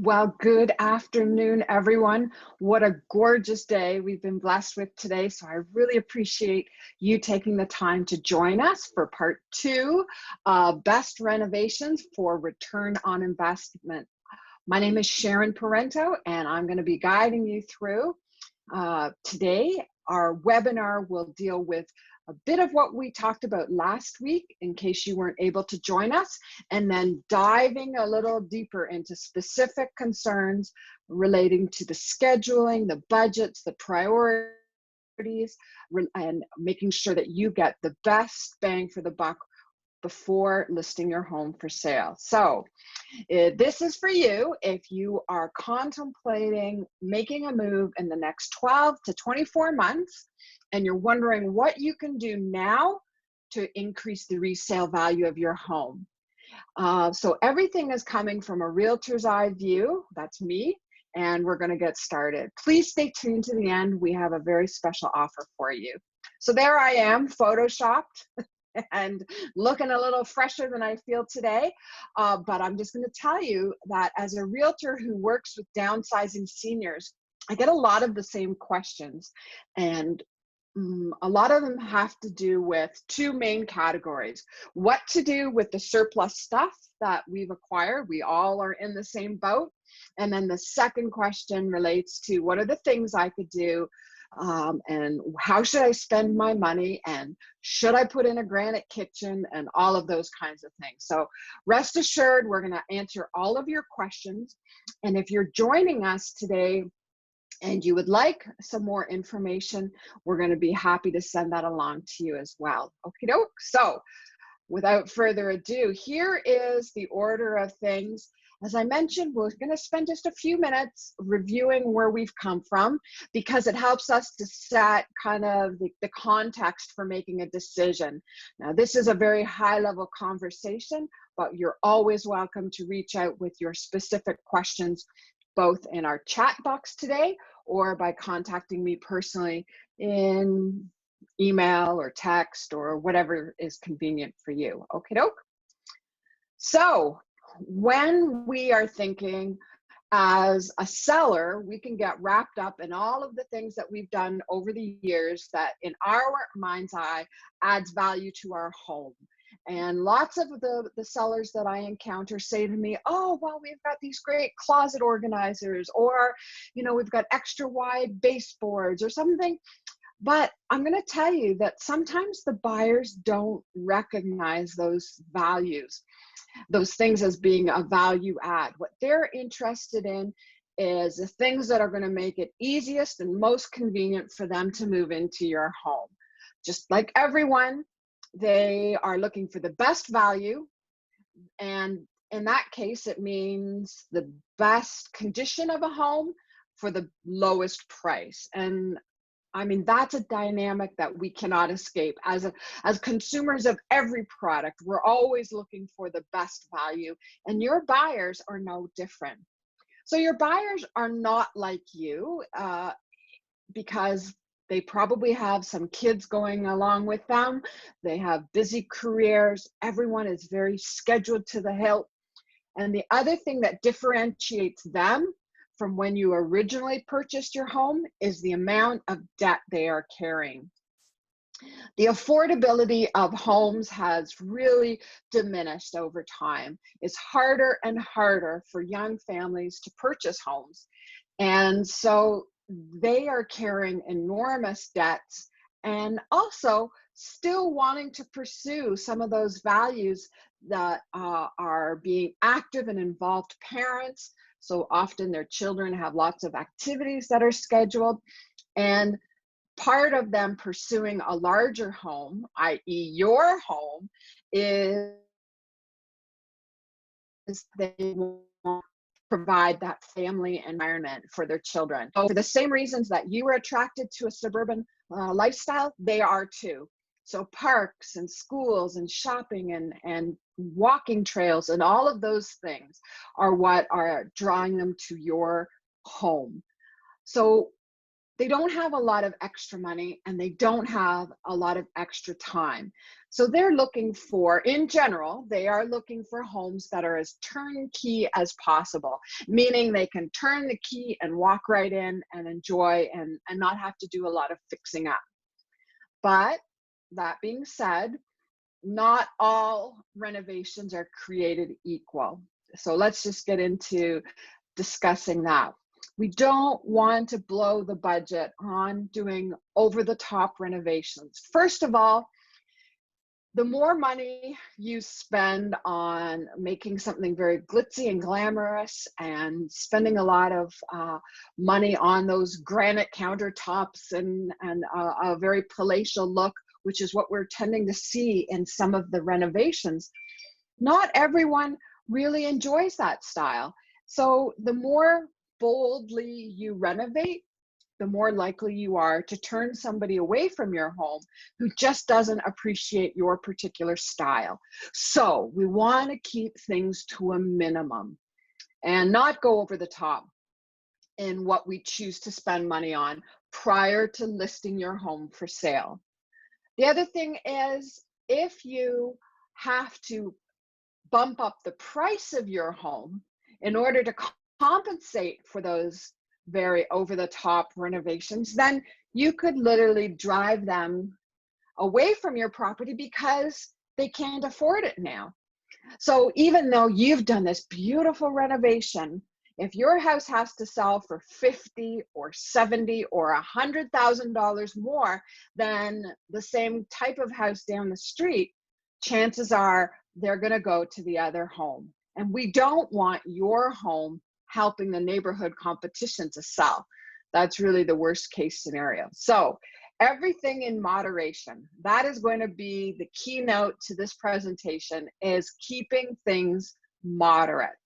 Well, good afternoon, everyone. What a gorgeous day we've been blessed with today. So I really appreciate you taking the time to join us for part two, Best Renovations for Return on Investment. My name is Sharon Parento, and I'm going to be guiding you through. Today, our webinar will deal with a bit of what we talked about last week, in case you weren't able to join us, and then diving a little deeper into specific concerns relating to the scheduling, the budgets, the priorities, and making sure that you get the best bang for the buck before listing your home for sale. So this is for you if you are contemplating making a move in the next 12 to 24 months and you're wondering what you can do now to increase the resale value of your home. So everything is coming from a realtor's eye view. That's me. And we're going to get started. Please stay tuned to the end. We have a very special offer for you. So there I am, photoshopped and looking a little fresher than I feel today. But I'm just going to tell you that as a realtor who works with downsizing seniors, I get a lot of the same questions. And a lot of them have to do with two main categories: what to do with the surplus stuff that we've acquired. We all are in the same boat. And then the second question relates to what are the things I could do, and how should I spend my money, and should I put in a granite kitchen, and all of those kinds of things. So rest assured, we're going to answer all of your questions. And if you're joining us today and you would like some more information, we're going to be happy to send that along to you as well. Okie doke. So without further ado, here is the order of things. As I mentioned, we're going to spend just a few minutes reviewing where we've come from, because it helps us to set kind of the context for making a decision. Now, this is a very high-level conversation, but you're always welcome to reach out with your specific questions, both in our chat box today or by contacting me personally in email or text or whatever is convenient for you. Okie doke. So when we are thinking as a seller, we can get wrapped up in all of the things that we've done over the years that in our mind's eye adds value to our home. And lots of the sellers that I encounter say to me, oh, well, we've got these great closet organizers, or, you know, we've got extra wide baseboards or something. But I'm going to tell you that sometimes the buyers don't recognize those values, those things as being a value add. What they're interested in is the things that are going to make it easiest and most convenient for them to move into your home. Just like everyone, they are looking for the best value. And in that case, it means the best condition of a home for the lowest price. And I mean, that's a dynamic that we cannot escape. As consumers of every product, we're always looking for the best value, and your buyers are no different. So your buyers are not like you, because they probably have some kids going along with them. They have busy careers. Everyone is very scheduled to the hilt. And the other thing that differentiates them from when you originally purchased your home is the amount of debt they are carrying. The affordability of homes has really diminished over time. It's harder and harder for young families to purchase homes. And so they are carrying enormous debts, and also still wanting to pursue some of those values that are being active and involved parents. So often their children have lots of activities that are scheduled, and part of them pursuing a larger home, i.e. your home, is they want provide that family environment for their children. So for the same reasons that you were attracted to a suburban lifestyle, they are too. So parks and schools and shopping and walking trails and all of those things are what are drawing them to your home. So they don't have a lot of extra money, and they don't have a lot of extra time. So they're looking for, in general, they are looking for homes that are as turnkey as possible, meaning they can turn the key and walk right in and enjoy and not have to do a lot of fixing up. But that being said, not all renovations are created equal. So let's just get into discussing that. We don't want to blow the budget on doing over-the-top renovations. First of all, the more money you spend on making something very glitzy and glamorous and spending a lot of money on those granite countertops and a very palatial look, which is what we're tending to see in some of the renovations, not everyone really enjoys that style. So the more boldly you renovate, the more likely you are to turn somebody away from your home who just doesn't appreciate your particular style. So we want to keep things to a minimum and not go over the top in what we choose to spend money on prior to listing your home for sale. The other thing is, if you have to bump up the price of your home in order to compensate for those very over-the-top renovations, then you could literally drive them away from your property because they can't afford it now. So even though you've done this beautiful renovation, if your house has to sell for $50 or $70 or $100,000 more than the same type of house down the street, chances are they're going to go to the other home. And we don't want your home helping the neighborhood competition to sell. That's really the worst case scenario. So everything in moderation. That is going to be the keynote to this presentation, is keeping things moderate.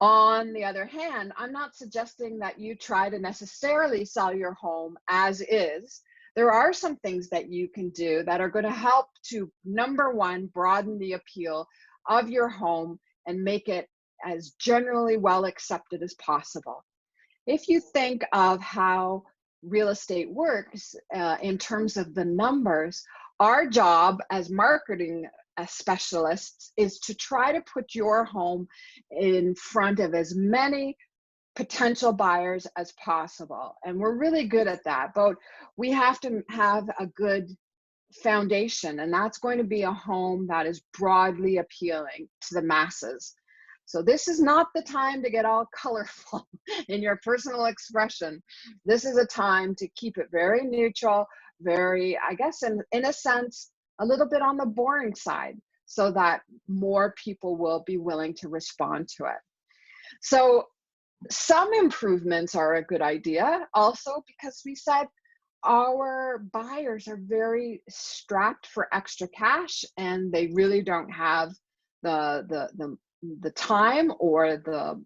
On the other hand, I'm not suggesting that you try to necessarily sell your home as is. There are some things that you can do that are going to help to, number one, broaden the appeal of your home and make it as generally well accepted as possible. If you think of how real estate works in terms of the numbers, our job as marketing specialists is to try to put your home in front of as many potential buyers as possible. And we're really good at that, but we have to have a good foundation, and that's going to be a home that is broadly appealing to the masses. So this is not the time to get all colorful in your personal expression. This is a time to keep it very neutral, very, I guess, in a sense, a little bit on the boring side, so that more people will be willing to respond to it. So some improvements are a good idea also, because we said our buyers are very strapped for extra cash and they really don't have the time or the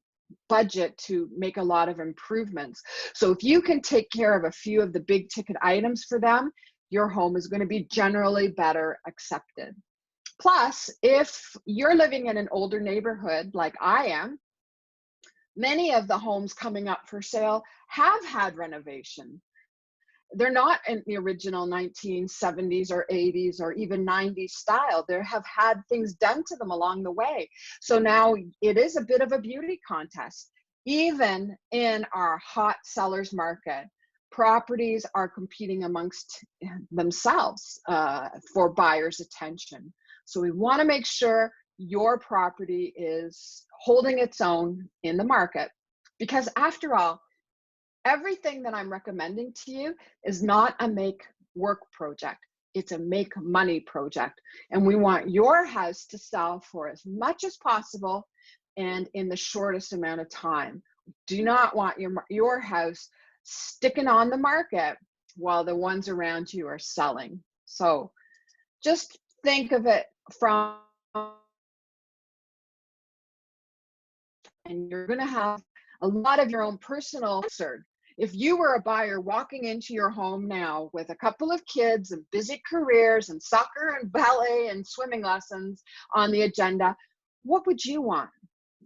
budget to make a lot of improvements. So if you can take care of a few of the big ticket items for them, your home is going to be generally better accepted. Plus, if you're living in an older neighborhood like I am, many of the homes coming up for sale have had renovation. They're not in the original 1970s or 80s or even 90s style. They have had things done to them along the way. So now it is a bit of a beauty contest. Even in our hot sellers market, properties are competing amongst themselves for buyers' attention. So we want to make sure your property is holding its own in the market, because after all, everything that I'm recommending to you is not a make work project. It's a make money project. And we want your house to sell for as much as possible and in the shortest amount of time. Do not want your house sticking on the market while the ones around you are selling. So just think of it from, and you're going to have a lot of your own personal answer. If you were a buyer walking into your home now with a couple of kids and busy careers and soccer and ballet and swimming lessons on the agenda, what would you want?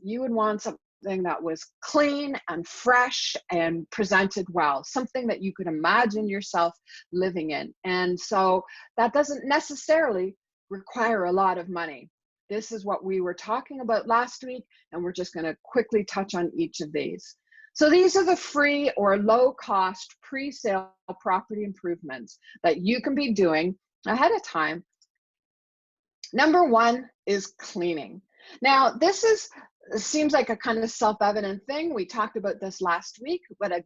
You would want something that was clean and fresh and presented well, something that you could imagine yourself living in. And so that doesn't necessarily require a lot of money. This is what we were talking about last week, and we're just going to quickly touch on each of these. So these are the free or low cost pre-sale property improvements that you can be doing ahead of time. Number one is cleaning. Now, this seems like a kind of self-evident thing. We talked about this last week, but a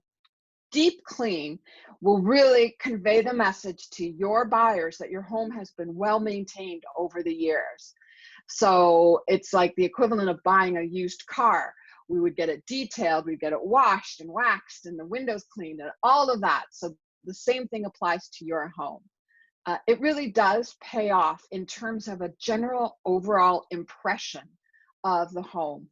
deep clean will really convey the message to your buyers that your home has been well maintained over the years. So it's like the equivalent of buying a used car. We would get it detailed, we'd get it washed and waxed and the windows cleaned and all of that. So the same thing applies to your home. It really does pay off in terms of a general overall impression of the home.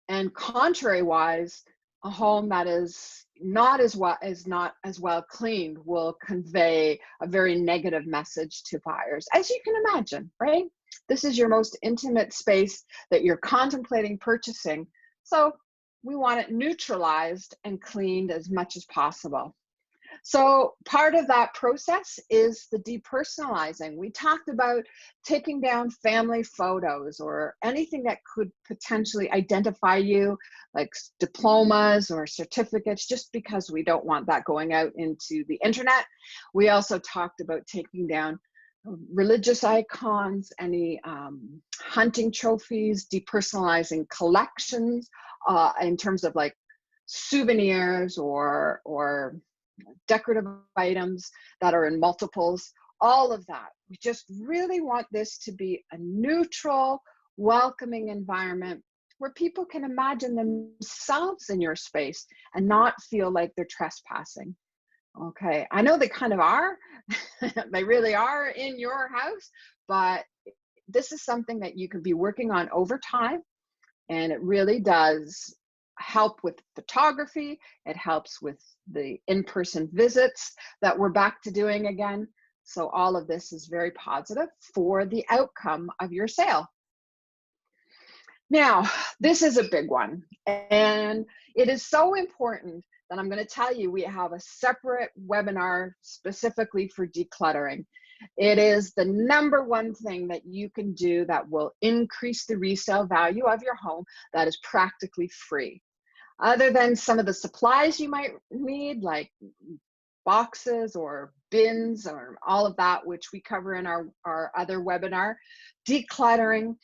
And contrary-wise, a home that is not as well cleaned will convey a very negative message to buyers, as you can imagine, right? This is your most intimate space that you're contemplating purchasing. So we want it neutralized and cleaned as much as possible. So part of that process is the depersonalizing. We talked about taking down family photos or anything that could potentially identify you, like diplomas or certificates, just because we don't want that going out into the internet. We also talked about taking down religious icons, any hunting trophies, depersonalizing collections in terms of like souvenirs or decorative items that are in multiples, all of that. We just really want this to be a neutral, welcoming environment where people can imagine themselves in your space and not feel like they're trespassing. Okay, I know they kind of are, they really are in your house, but this is something that you can be working on over time, and it really does help with photography. It helps with the in-person visits that we're back to doing again. So all of this is very positive for the outcome of your sale. Now, this is a big one, and it is so important that I'm going to tell you we have a separate webinar specifically for decluttering. It is the number one thing that you can do that will increase the resale value of your home that is practically free. Other than some of the supplies you might need, like boxes or bins or all of that, which we cover in our other webinar, decluttering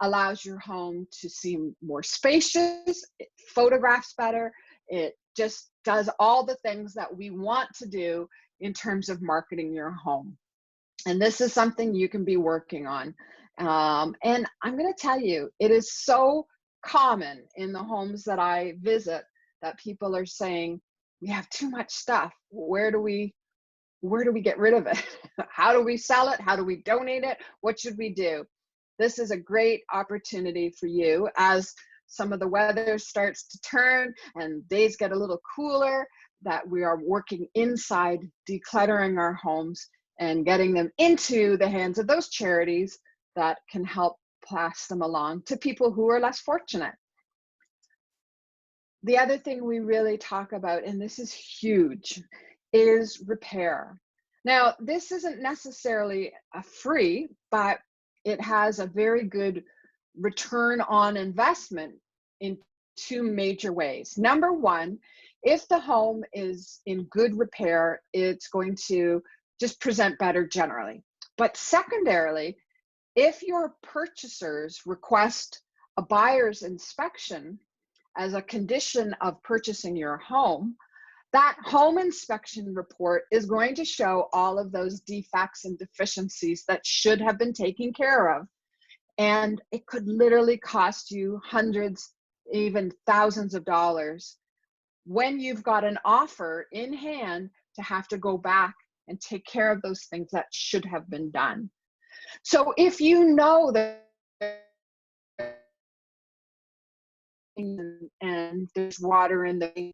allows your home to seem more spacious, it photographs better, it just does all the things that we want to do in terms of marketing your home. And this is something you can be working on. And I'm going to tell you, it is so common in the homes that I visit that people are saying, we have too much stuff. Where do we get rid of it? How do we sell it? How do we donate it? What should we do? This is a great opportunity for you as some of the weather starts to turn and days get a little cooler, that we are working inside decluttering our homes and getting them into the hands of those charities that can help pass them along to people who are less fortunate. The other thing we really talk about, and this is huge, is repair. Now, this isn't necessarily a free, but it has a very good return on investment in two major ways. Number one, if the home is in good repair, it's going to just present better generally. But secondarily, if your purchasers request a buyer's inspection as a condition of purchasing your home, that home inspection report is going to show all of those defects and deficiencies that should have been taken care of. And it could literally cost you hundreds, even thousands of dollars when you've got an offer in hand to have to go back and take care of those things that should have been done. So if you know that and there's water in the,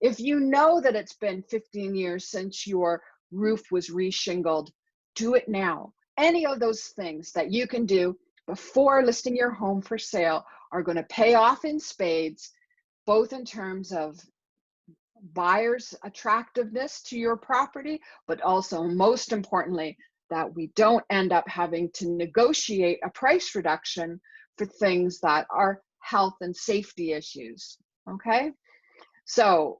if you know that it's been 15 years since your roof was reshingled, do it now. Any of those things that you can do before listing your home for sale are going to pay off in spades both in terms of buyers' attractiveness to your property, but also most importantly, that we don't end up having to negotiate a price reduction for things that are health and safety issues, okay? So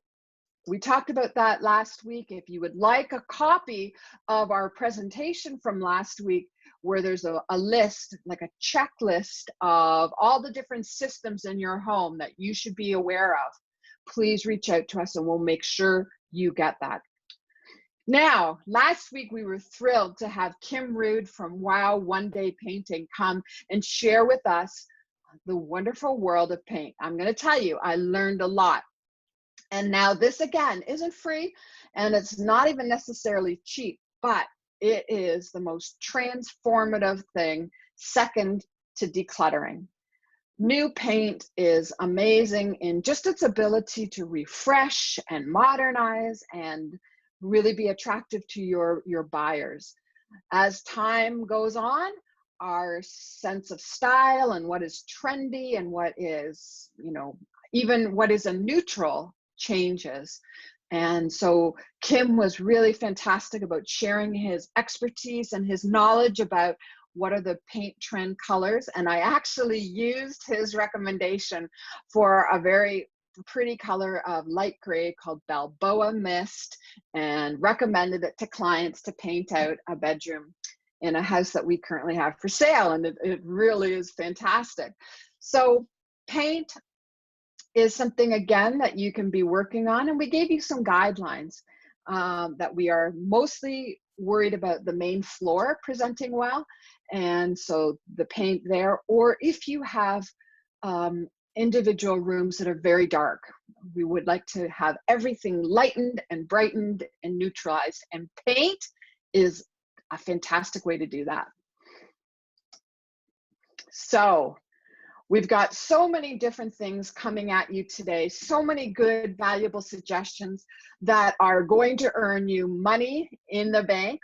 we talked about that last week. If you would like a copy of our presentation from last week, where there's a list, like a checklist of all the different systems in your home that you should be aware of, please reach out to us and we'll make sure you get that. Now, last week we were thrilled to have Kim Rude from Wow One Day Painting come and share with us the wonderful world of paint. I'm going to tell you, I learned a lot. And now this again isn't free and it's not even necessarily cheap, but it is the most transformative thing, second to decluttering. New paint is amazing in just its ability to refresh and modernize and really be attractive to your buyers. As time goes on, our sense of style and what is trendy and what is, even what is a neutral changes. And so Kim was really fantastic about sharing his expertise and his knowledge about what are the paint trend colors. And I actually used his recommendation for a very pretty color of light gray called Balboa Mist, and recommended it to clients to paint out a bedroom in a house that we currently have for sale. And it really is fantastic. So paint is something, again, that you can be working on. And we gave you some guidelines that we are mostly worried about the main floor presenting well. And so the paint there, or if you have individual rooms that are very dark, we would like to have everything lightened and brightened and neutralized. And paint is a fantastic way to do that. So we've got so many different things coming at you today, so many good, valuable suggestions that are going to earn you money in the bank.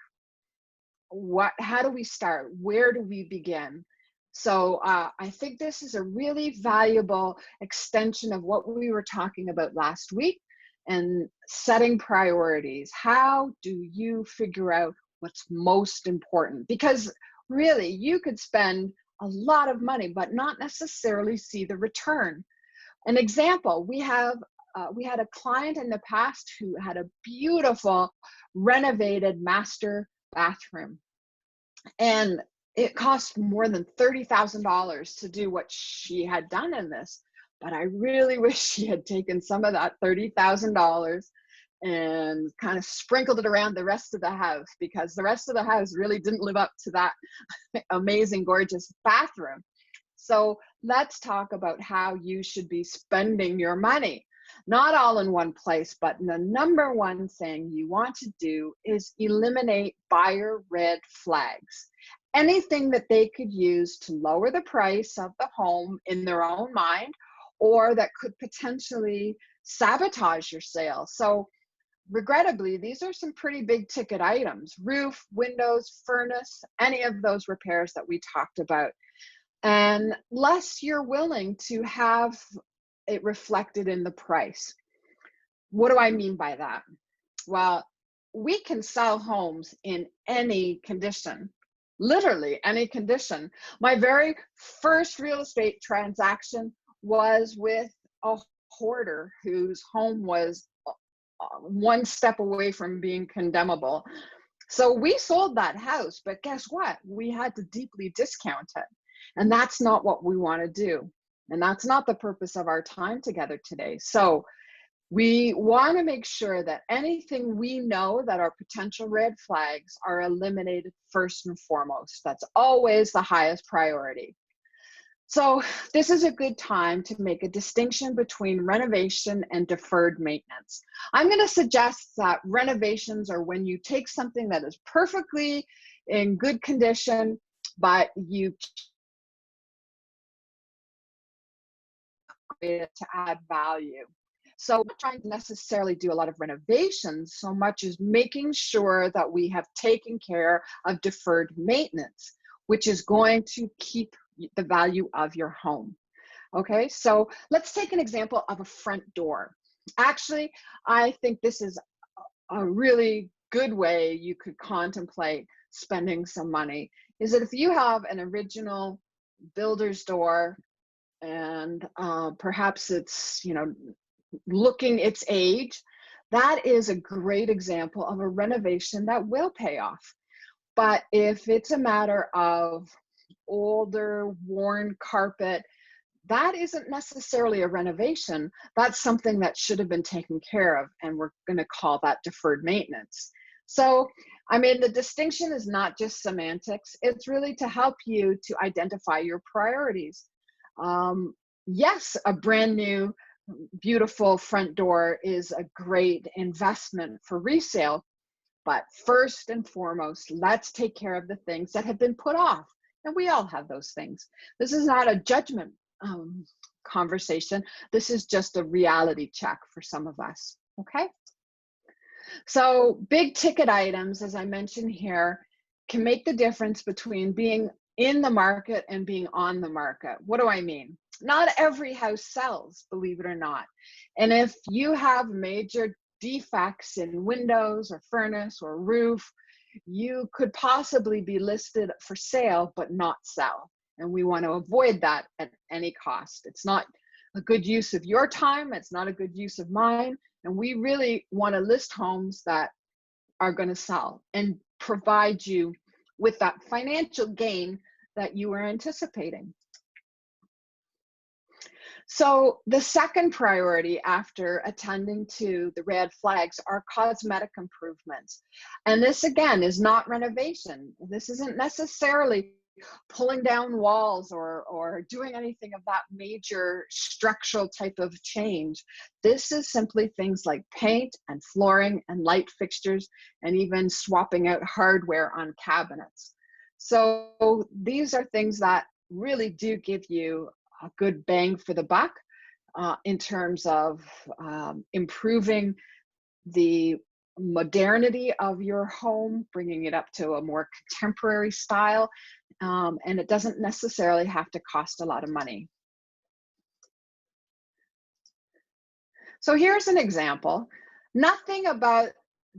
How do we start? Where do we begin? So I think this is a really valuable extension of what we were talking about last week, and setting priorities. How do you figure out what's most important? Because really, you could spend a lot of money, but not necessarily see the return. An example, we had a client in the past who had a beautiful renovated master bathroom, and it cost more than $30,000 to do what she had done in this. But I really wish she had taken some of that $30,000 and kind of sprinkled it around the rest of the house, because the rest of the house really didn't live up to that amazing, gorgeous bathroom. So let's talk about how you should be spending your money. Not all in one place, but the number one thing you want to do is eliminate buyer red flags. Anything that they could use to lower the price of the home in their own mind, or that could potentially sabotage your sale. So regrettably, these are some pretty big ticket items: roof, windows, furnace, any of those repairs that we talked about. And unless you're willing to have it reflected in the price. What do I mean by that? Well, we can sell homes in any condition, literally any condition. My very first real estate transaction was with a hoarder whose home was one step away from being condemnable. So we sold that house, but guess what? We had to deeply discount it. And that's not what we want to do. And that's not the purpose of our time together today. So we want to make sure that anything we know that are potential red flags are eliminated first and foremost. That's always the highest priority. So this is a good time to make a distinction between renovation and deferred maintenance. I'm going to suggest that renovations are when you take something that is perfectly in good condition, but you it to add value. So we're not trying to necessarily do a lot of renovations so much as making sure that we have taken care of deferred maintenance, which is going to keep the value of your home. Okay, so let's take an example of a front door. Actually, I think this is a really good way you could contemplate spending some money, is that if you have an original builder's door and perhaps it's, you know, looking its age, that is a great example of a renovation that will pay off. But if it's a matter of older, worn carpet, that isn't necessarily a renovation. That's something that should have been taken care of, and we're going to call that deferred maintenance. So, I mean, the distinction is not just semantics. It's really to help you to identify your priorities. Yes, a brand new, beautiful front door is a great investment for resale, but first and foremost, let's take care of the things that have been put off. And we all have those things. This is not a judgment conversation. This is just a reality check for some of us, okay? So big ticket items, as I mentioned here, can make the difference between being in the market and being on the market. What do I mean? Not every house sells, believe it or not. And if you have major defects in windows or furnace or roof, you could possibly be listed for sale but not sell. And we want to avoid that at any cost. It's not a good use of your time. It's not a good use of mine. And we really want to list homes that are going to sell and provide you with that financial gain that you were anticipating. So the second priority after attending to the red flags are cosmetic improvements. And this again is not renovation. This isn't necessarily pulling down walls or doing anything of that major structural type of change. This is simply things like paint and flooring and light fixtures and even swapping out hardware on cabinets. So these are things that really do give you a good bang for the buck in terms of improving the modernity of your home, bringing it up to a more contemporary style, and it doesn't necessarily have to cost a lot of money. So here's an example. Nothing about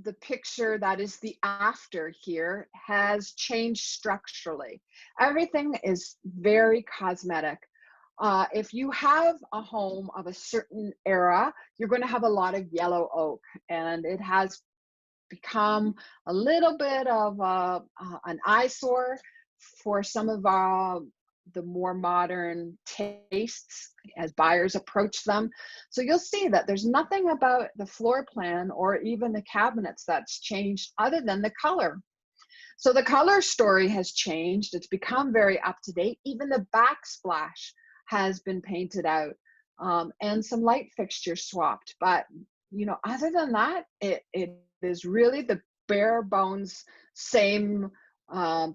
the picture that is the after here has changed structurally. Everything is very cosmetic. If you have a home of a certain era, you're going to have a lot of yellow oak, and it has become a little bit of an eyesore for some of the more modern tastes as buyers approach them. So you'll see that there's nothing about the floor plan or even the cabinets that's changed other than the color. So the color story has changed. It's become very up to date. Even the backsplash has been painted out and some light fixtures swapped. But, you know, other than that, it is really the bare bones same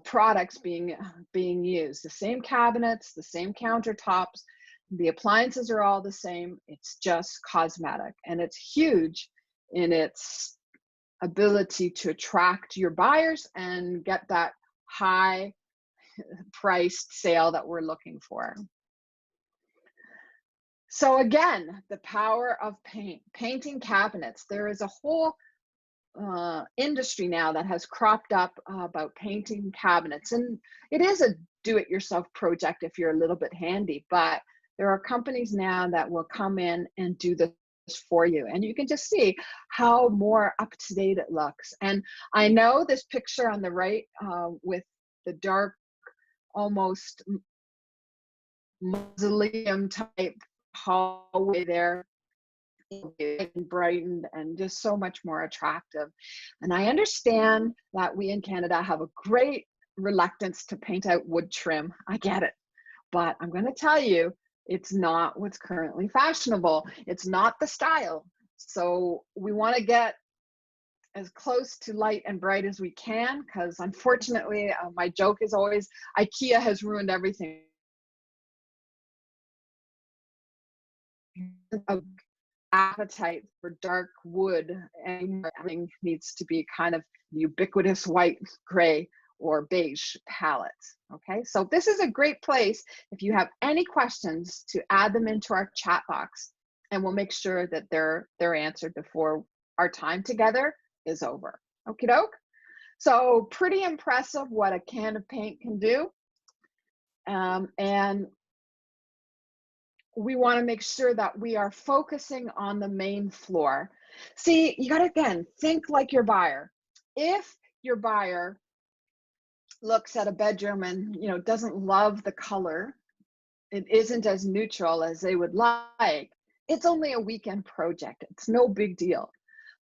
products being used. The same cabinets, the same countertops, the appliances are all the same. It's just cosmetic, and it's huge in its ability to attract your buyers and get that high priced sale that we're looking for. So again, the power of painting cabinets. There is a whole industry now that has cropped up about painting cabinets, and it is a do-it-yourself project if you're a little bit handy, but there are companies now that will come in and do this for you, and you can just see how more up-to-date it looks. And I know this picture on the right with the dark, almost mausoleum type hallway there, and brightened and just so much more attractive. And I understand that we in Canada have a great reluctance to paint out wood trim. I get it, but I'm going to tell you, it's not what's currently fashionable. It's not the style. So we want to get as close to light and bright as we can, because unfortunately, my joke is always, IKEA has ruined everything. A appetite for dark wood, and everything needs to be kind of ubiquitous white, gray, or beige palettes. Okay, so this is a great place if you have any questions to add them into our chat box, and we'll make sure that they're answered before our time together is over. Okie doke. So pretty impressive what a can of paint can do. And we want to make sure that we are focusing on the main floor. See, you got to, again, think like your buyer. If your buyer looks at a bedroom and, you know, doesn't love the color, it isn't as neutral as they would like, it's only a weekend project. It's no big deal.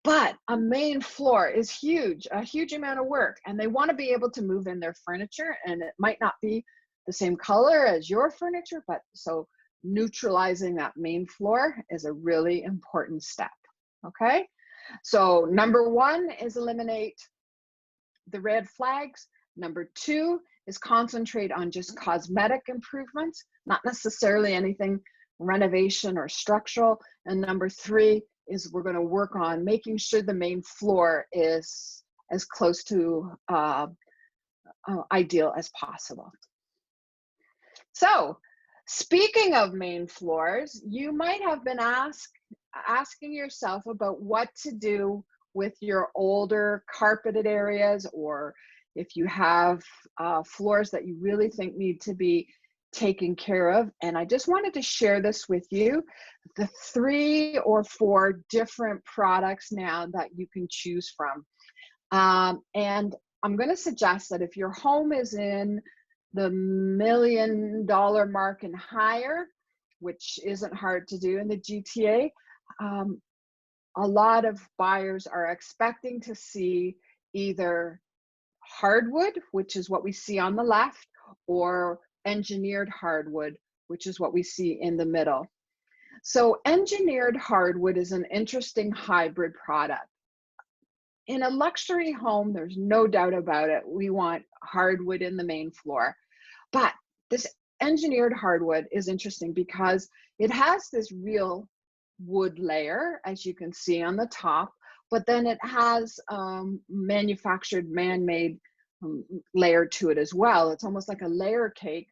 But a main floor is huge, a huge amount of work, and they want to be able to move in their furniture, and it might not be the same color as your furniture, but so neutralizing that main floor is a really important step. Okay, so number one is eliminate the red flags. Number two is concentrate on just cosmetic improvements, not necessarily anything renovation or structural. And number three is we're going to work on making sure the main floor is as close to ideal as possible. So speaking of main floors, you might have been asking yourself about what to do with your older carpeted areas, or if you have floors that you really think need to be taken care of. And I just wanted to share this with you, the 3 or 4 different products now that you can choose from. And I'm going to suggest that if your home is in the $1 million mark and higher, which isn't hard to do in the GTA, a lot of buyers are expecting to see either hardwood, which is what we see on the left, or engineered hardwood, which is what we see in the middle. So engineered hardwood is an interesting hybrid product. In a luxury home, there's no doubt about it, we want hardwood in the main floor. But this engineered hardwood is interesting because it has this real wood layer, as you can see on the top, but then it has manufactured man-made layer to it as well. It's almost like a layer cake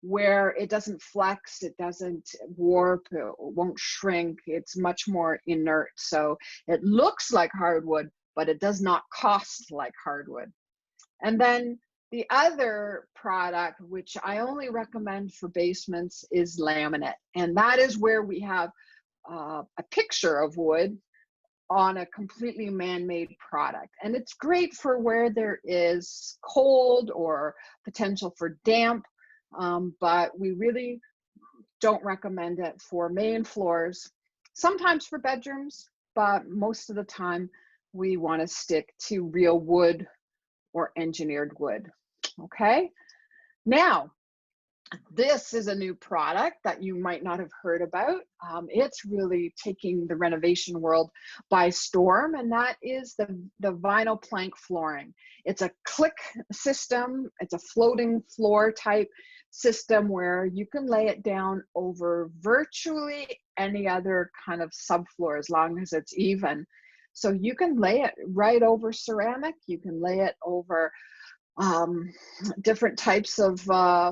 where it doesn't flex, it doesn't warp, it won't shrink, it's much more inert. So it looks like hardwood, but it does not cost like hardwood. And then the other product, which I only recommend for basements, is laminate. And that is where we have a picture of wood on a completely man-made product. And it's great for where there is cold or potential for damp, but we really don't recommend it for main floors, sometimes for bedrooms, but most of the time we want to stick to real wood or engineered wood. Okay, now this is a new product that you might not have heard about. It's really taking the renovation world by storm, and that is the vinyl plank flooring. It's a click system. It's a floating floor type system where you can lay it down over virtually any other kind of subfloor as long as it's even. So you can lay it right over ceramic. You can lay it over different types of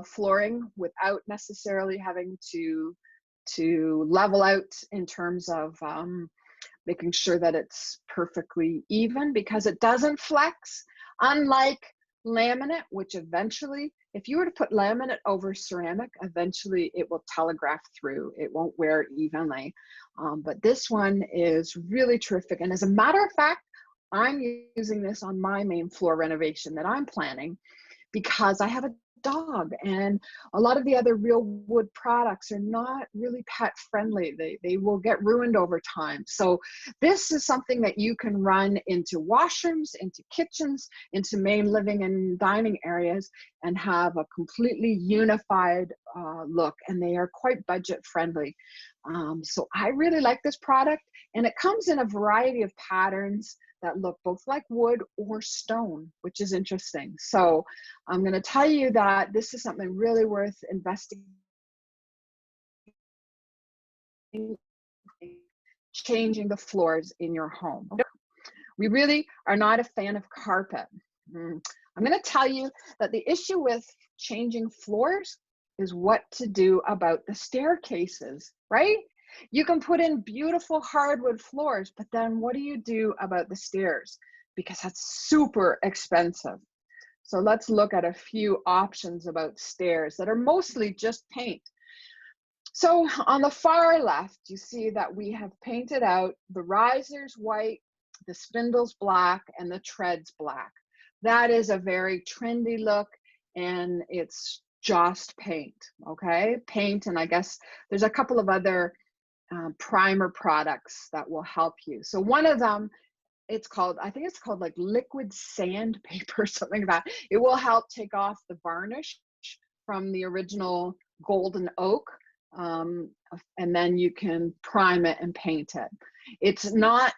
flooring without necessarily having to level out in terms of making sure that it's perfectly even, because it doesn't flex, unlike laminate, which eventually, if you were to put laminate over ceramic, eventually it will telegraph through. It won't wear evenly. But this one is really terrific. And as a matter of fact, I'm using this on my main floor renovation that I'm planning because I have a dog, and a lot of the other real wood products are not really pet friendly. They will get ruined over time. So this is something that you can run into washrooms, into kitchens, into main living and dining areas, and have a completely unified look, and they are quite budget friendly. So I really like this product, and it comes in a variety of patterns that look both like wood or stone, which is interesting. So I'm going to tell you that this is something really worth investing in, changing the floors in your home. We really are not a fan of carpet. I'm I'm going to tell you that the issue with changing floors is what to do about the staircases, right? You can put in beautiful hardwood floors, but then what do you do about the stairs? Because that's super expensive. So let's look at a few options about stairs that are mostly just paint. So on the far left, you see that we have painted out the risers white, the spindles black, and the treads black. That is a very trendy look, and it's just paint, okay? Paint, and I guess there's a couple of other primer products that will help you. So one of them, it's called, I think it's called like liquid sandpaper, something like that. It will help take off the varnish from the original golden oak, and then you can prime it and paint it. It's not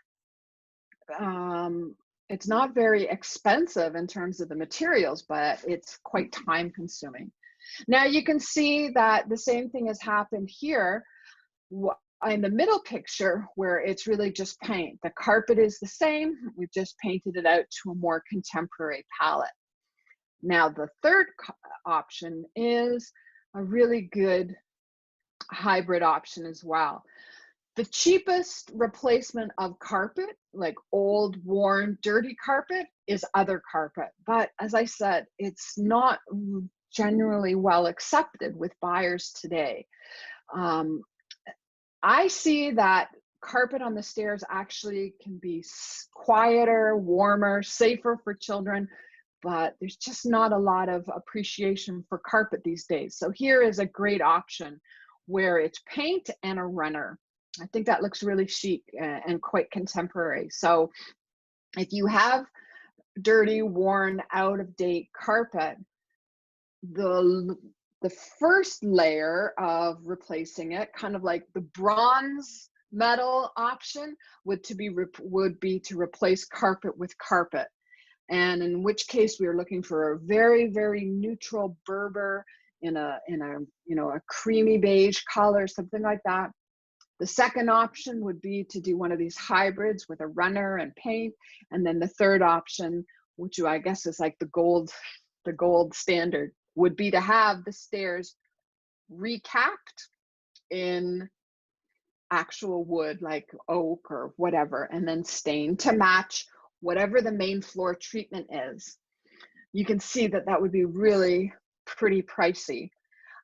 very expensive in terms of the materials, but it's quite time consuming. Now you can see that the same thing has happened here in the middle picture, where it's really just paint. The carpet is the same, we've just painted it out to a more contemporary palette. Now the third option is a really good hybrid option as well. The cheapest replacement of carpet, like old, worn, dirty carpet, is other carpet. But as I said, it's not generally well accepted with buyers today. I see that carpet on the stairs actually can be quieter, warmer, safer for children, but there's just not a lot of appreciation for carpet these days. So here is a great option where it's paint and a runner. I think that looks really chic and quite contemporary. So if you have dirty, worn, out of date carpet, the first layer of replacing it, kind of like the bronze metal option, would be to replace carpet with carpet. And in which case we are looking for a very, very neutral Berber in a creamy beige color, something like that. The second option would be to do one of these hybrids with a runner and paint. And then the third option, which I guess is like the gold standard, would be to have the stairs recapped in actual wood, like oak or whatever, and then stained to match whatever the main floor treatment is. You can see that that would be really pretty pricey.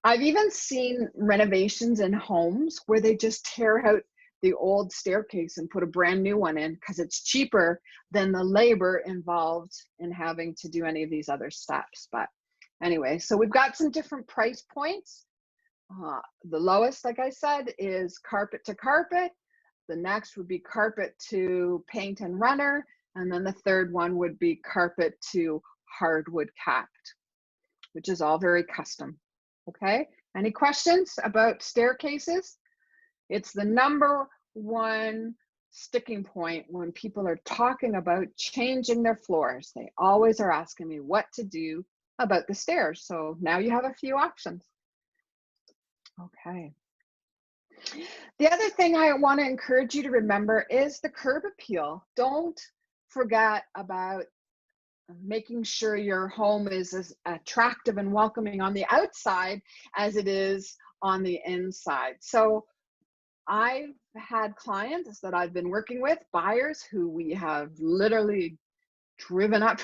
I've even seen renovations in homes where they just tear out the old staircase and put a brand new one in because it's cheaper than the labor involved in having to do any of these other steps. But anyway, so we've got some different price points. The lowest, like I said, is carpet to carpet. The next would be carpet to paint and runner. And then the third one would be carpet to hardwood capped, which is all very custom. Okay, any questions about staircases? It's the #1 sticking point when people are talking about changing their floors. They always are asking me what to do about the stairs. So now you have a few options. Okay. The other thing I want to encourage you to remember is the curb appeal. Don't forget about making sure your home is as attractive and welcoming on the outside as it is on the inside. So I've had clients that I've been working with, buyers who we have literally driven up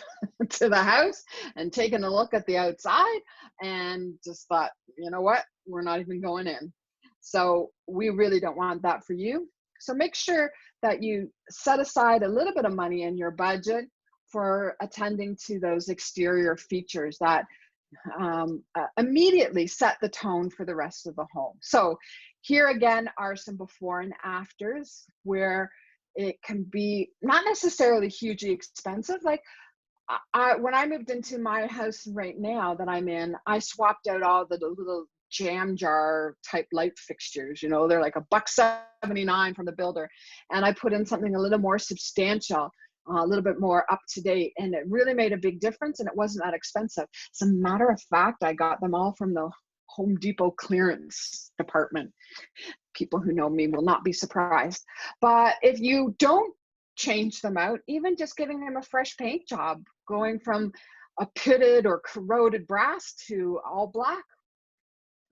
to the house and taken a look at the outside and just thought, you know what, we're not even going in. So we really don't want that for you. So make sure that you set aside a little bit of money in your budget for attending to those exterior features that immediately set the tone for the rest of the home. So here again are some before and afters where it can be not necessarily hugely expensive. Like when I moved into my house right now that I'm in, I swapped out all the little jam jar type light fixtures. You know, they're like $1.79 from the builder, and I put in something a little more substantial, a little bit more up to date, and it really made a big difference, and it wasn't that expensive. As a matter of fact, I got them all from the Home Depot clearance department. People who know me will not be surprised. But if you don't change them out, even just giving them a fresh paint job, going from a pitted or corroded brass to all black.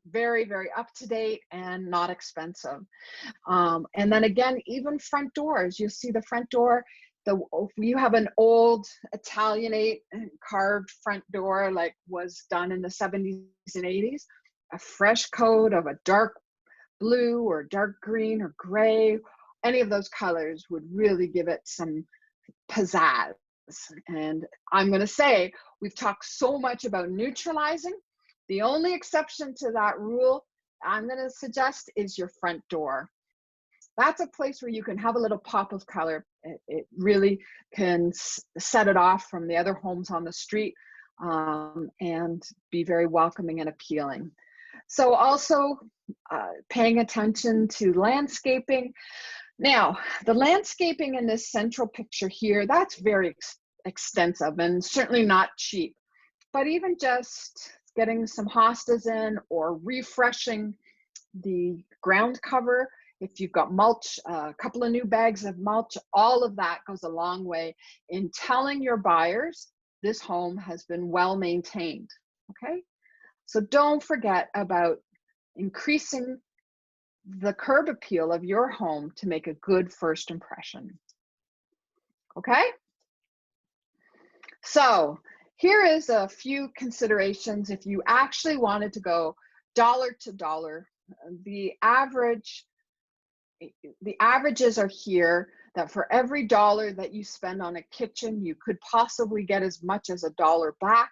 Very, very up to date and not expensive. And then again, even front doors, you see the front door, if you have an old Italianate carved front door, like was done in the 70s and 80s, a fresh coat of a dark blue or dark green or gray, any of those colors would really give it some pizzazz. And I'm going to say, we've talked so much about neutralizing. The only exception to that rule I'm going to suggest is your front door. That's a place where you can have a little pop of color. It really can set it off from the other homes on the street, and be very welcoming and appealing. So also paying attention to landscaping. Now, the landscaping in this central picture here, that's very extensive and certainly not cheap. But even just getting some hostas in or refreshing the ground cover, if you've got mulch, a couple of new bags of mulch, all of that goes a long way in telling your buyers this home has been well maintained, okay? So don't forget about increasing the curb appeal of your home to make a good first impression, okay? So here is a few considerations if you actually wanted to go dollar to dollar. The averages are here, that for every dollar that you spend on a kitchen, you could possibly get as much as $1 back.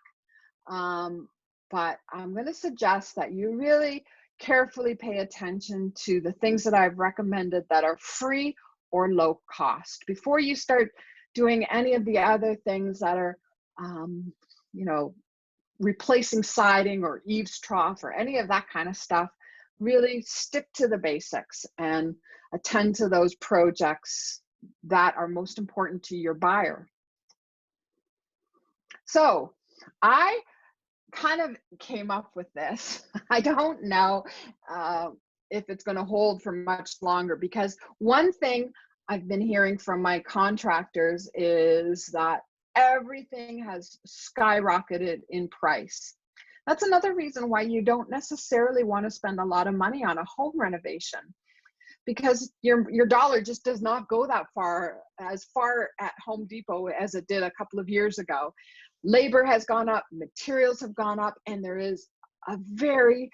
But I'm going to suggest that you really carefully pay attention to the things that I've recommended that are free or low cost before you start doing any of the other things that are, you know, replacing siding or eaves trough or any of that kind of stuff. Really stick to the basics and attend to those projects that are most important to your buyer. So I kind of came up with this. I don't know if it's going to hold for much longer, because one thing I've been hearing from my contractors is that everything has skyrocketed in price. That's another reason why you don't necessarily want to spend a lot of money on a home renovation, because your dollar just does not go that far, as far at Home Depot as it did a couple of years ago. Labor has gone up, materials have gone up, and there is a very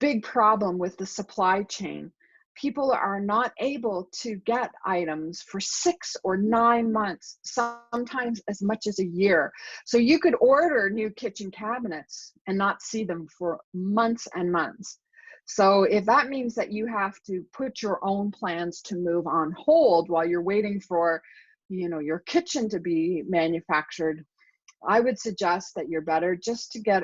big problem with the supply chain. People are not able to get items for 6 or 9 months, sometimes as much as a year. So you could order new kitchen cabinets and not see them for months and months. So if that means that you have to put your own plans to move on hold while you're waiting for, you know, your kitchen to be manufactured, I would suggest that you're better just to get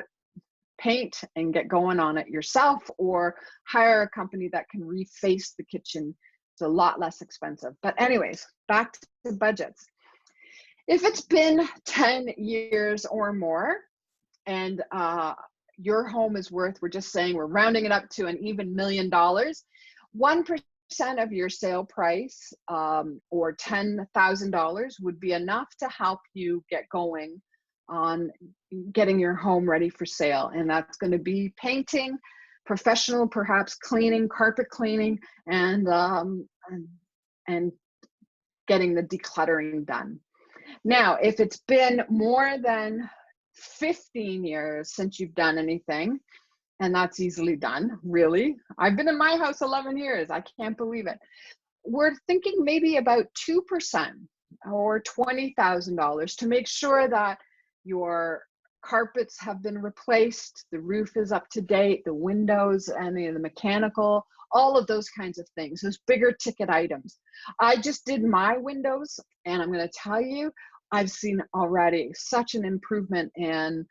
paint and get going on it yourself, or hire a company that can reface the kitchen. It's a lot less expensive. But anyways, back to budgets. If it's been 10 years or more and your home is worth, we're just saying we're rounding it up to an even $1 million, 1% of your sale price, or $10,000 would be enough to help you get going on getting your home ready for sale. And that's going to be painting, professional, perhaps cleaning, carpet cleaning, and getting the decluttering done. Now, if it's been more than 15 years since you've done anything, and that's easily done, really. I've been in my house 11 years. I can't believe it. We're thinking maybe about 2% or $20,000 to make sure that your carpets have been replaced, the roof is up to date, the windows and the mechanical, all of those kinds of things, those bigger ticket items. I just did my windows, and I'm going to tell you, I've seen already such an improvement in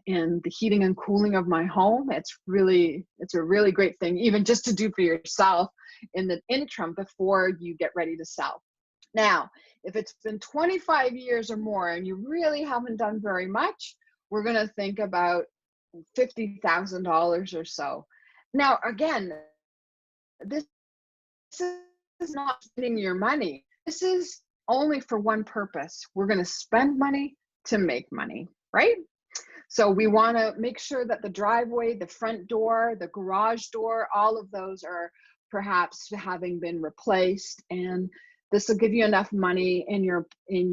the heating and cooling of my home. It's a really great thing, even just to do for yourself in the interim before you get ready to sell. Now, if it's been 25 years or more and you really haven't done very much, we're going to think about $50,000 or so. Now, again, this is not spending your money. This is only for one purpose. We're going to spend money to make money. right? So we want to make sure that the driveway, the front door, the garage door, all of those are perhaps having been replaced, and this will give you enough money in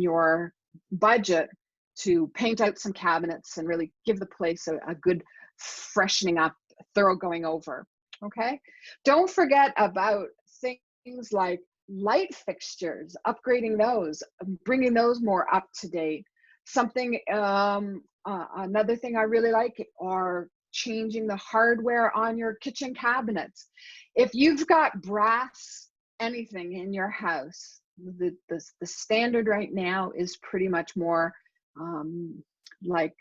your budget to paint out some cabinets and really give the place a good freshening up, thorough going over. Okay, don't forget about things like light fixtures, upgrading those, bringing those more up to date. Something another thing I really like are changing the hardware on your kitchen cabinets. If you've got brass anything in your house, the standard right now is pretty much more like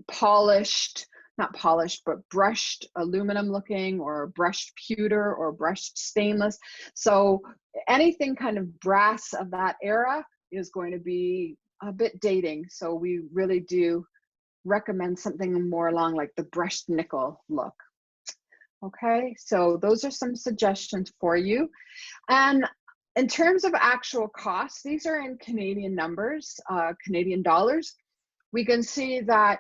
polished, not polished, but brushed aluminum looking, or brushed pewter, or brushed stainless. So anything kind of brass of that era is going to be a bit dating. So we really do recommend something more along like the brushed nickel look. Okay, so those are some suggestions for you. And in terms of actual costs, these are in Canadian numbers, Canadian dollars. We can see that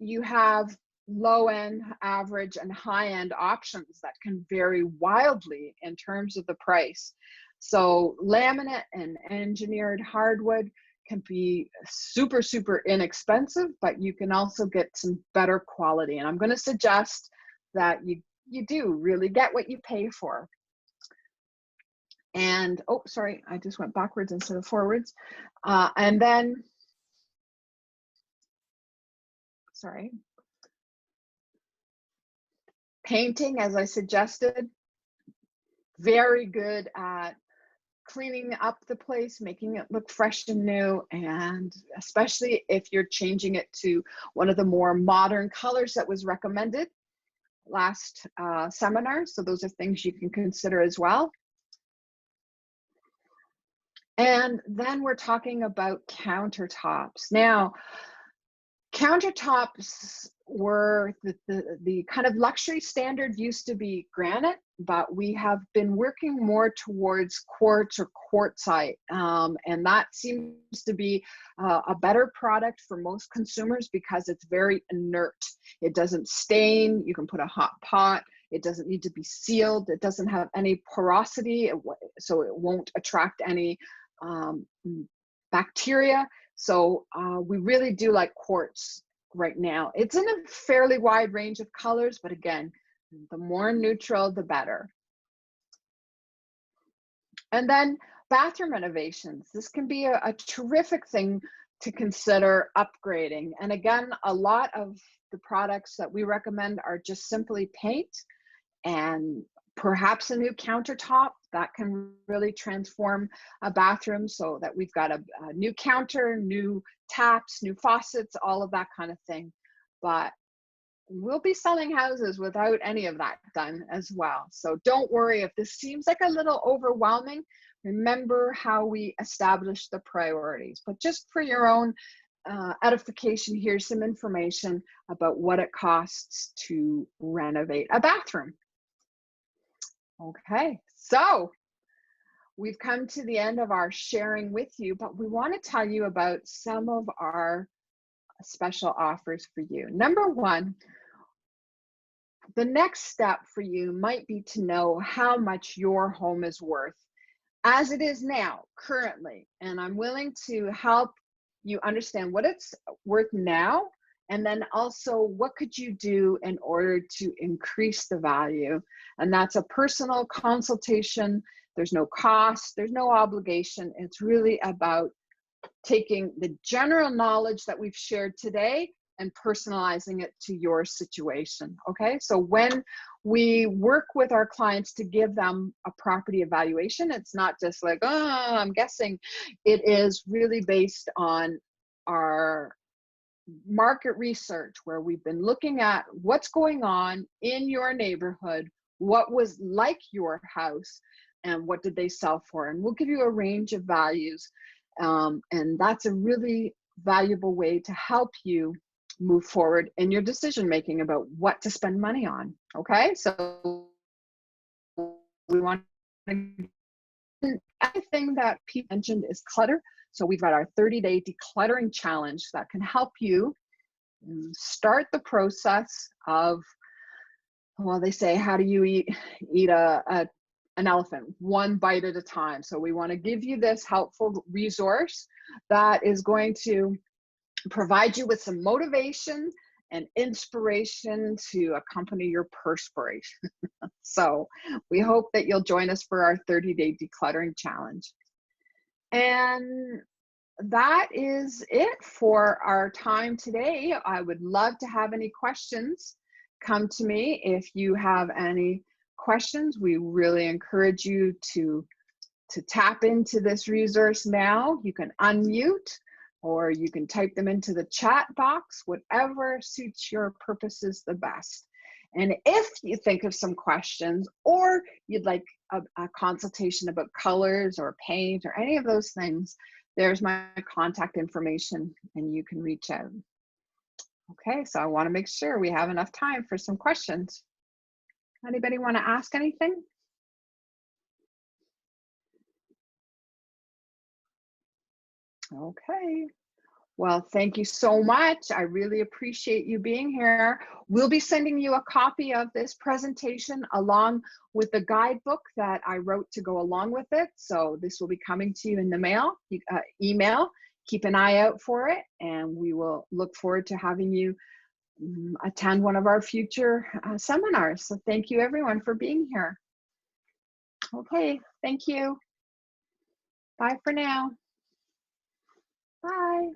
you have low-end, average, and high-end options that can vary wildly in terms of the price. So laminate and engineered hardwood can be super, super inexpensive, but you can also get some better quality. And I'm going to suggest that you do really get what you pay for. And, oh, sorry, I just went backwards instead of forwards. And then, sorry. Painting, as I suggested, very good at cleaning up the place, making it look fresh and new, and especially if you're changing it to one of the more modern colors that was recommended last seminar. So those are things you can consider as well. And then we're talking about countertops. Now, countertops were the kind of luxury standard used to be granite, but we have been working more towards quartz or quartzite, and that seems to be a better product for most consumers because it's very inert. It doesn't stain. You can put a hot pot. It doesn't need to be sealed. It doesn't have any porosity, so it won't attract any bacteria. So we really do like quartz right now. It's in a fairly wide range of colors, but again, the more neutral, the better. And then bathroom renovations. This can be a terrific thing to consider upgrading. And again, a lot of the products that we recommend are just simply paint and perhaps a new countertop that can really transform a bathroom, so that we've got a new counter, new taps, new faucets, all of that kind of thing. But we'll be selling houses without any of that done as well. So don't worry if this seems like a little overwhelming. Remember how we established the priorities. But just for your own edification, here's some information about what it costs to renovate a bathroom. Okay, so we've come to the end of our sharing with you, but we want to tell you about some of our special offers for you. Number one, the next step for you might be to know how much your home is worth as it is now, currently. And I'm willing to help you understand what it's worth now, and then also what could you do in order to increase the value. And that's a personal consultation. There's no cost, there's no obligation. It's really about taking the general knowledge that we've shared today and personalizing it to your situation. Okay, so when we work with our clients to give them a property evaluation, it's not just like, oh, I'm guessing. It is really based on our market research, where we've been looking at what's going on in your neighborhood, what was like your house, and what did they sell for. And we'll give you a range of values. And that's a really valuable way to help you move forward in your decision making about what to spend money on. Okay, so we want to, everything that Pete mentioned is clutter. So we've got our 30-day decluttering challenge that can help you start the process of, well, they say, how do you eat an elephant? One bite at a time. So we want to give you this helpful resource that is going to provide you with some motivation and inspiration to accompany your perspiration. So we hope that you'll join us for our 30-day decluttering challenge. And that is it for our time today. I would love to have any questions come to me. If you have any questions, we really encourage you to tap into this resource now. You can unmute, or you can type them into the chat box, whatever suits your purposes the best. And if you think of some questions, or you'd like a consultation about colors or paint or any of those things, there's my contact information and you can reach out. Okay, so I want to make sure we have enough time for some questions. Anybody want to ask anything? Okay. Well, thank you so much. I really appreciate you being here. We'll be sending you a copy of this presentation along with the guidebook that I wrote to go along with it. So this will be coming to you in the mail, email. Keep an eye out for it, and we will look forward to having you attend one of our future seminars. So thank you everyone for being here. Okay, thank you. Bye for now. Bye.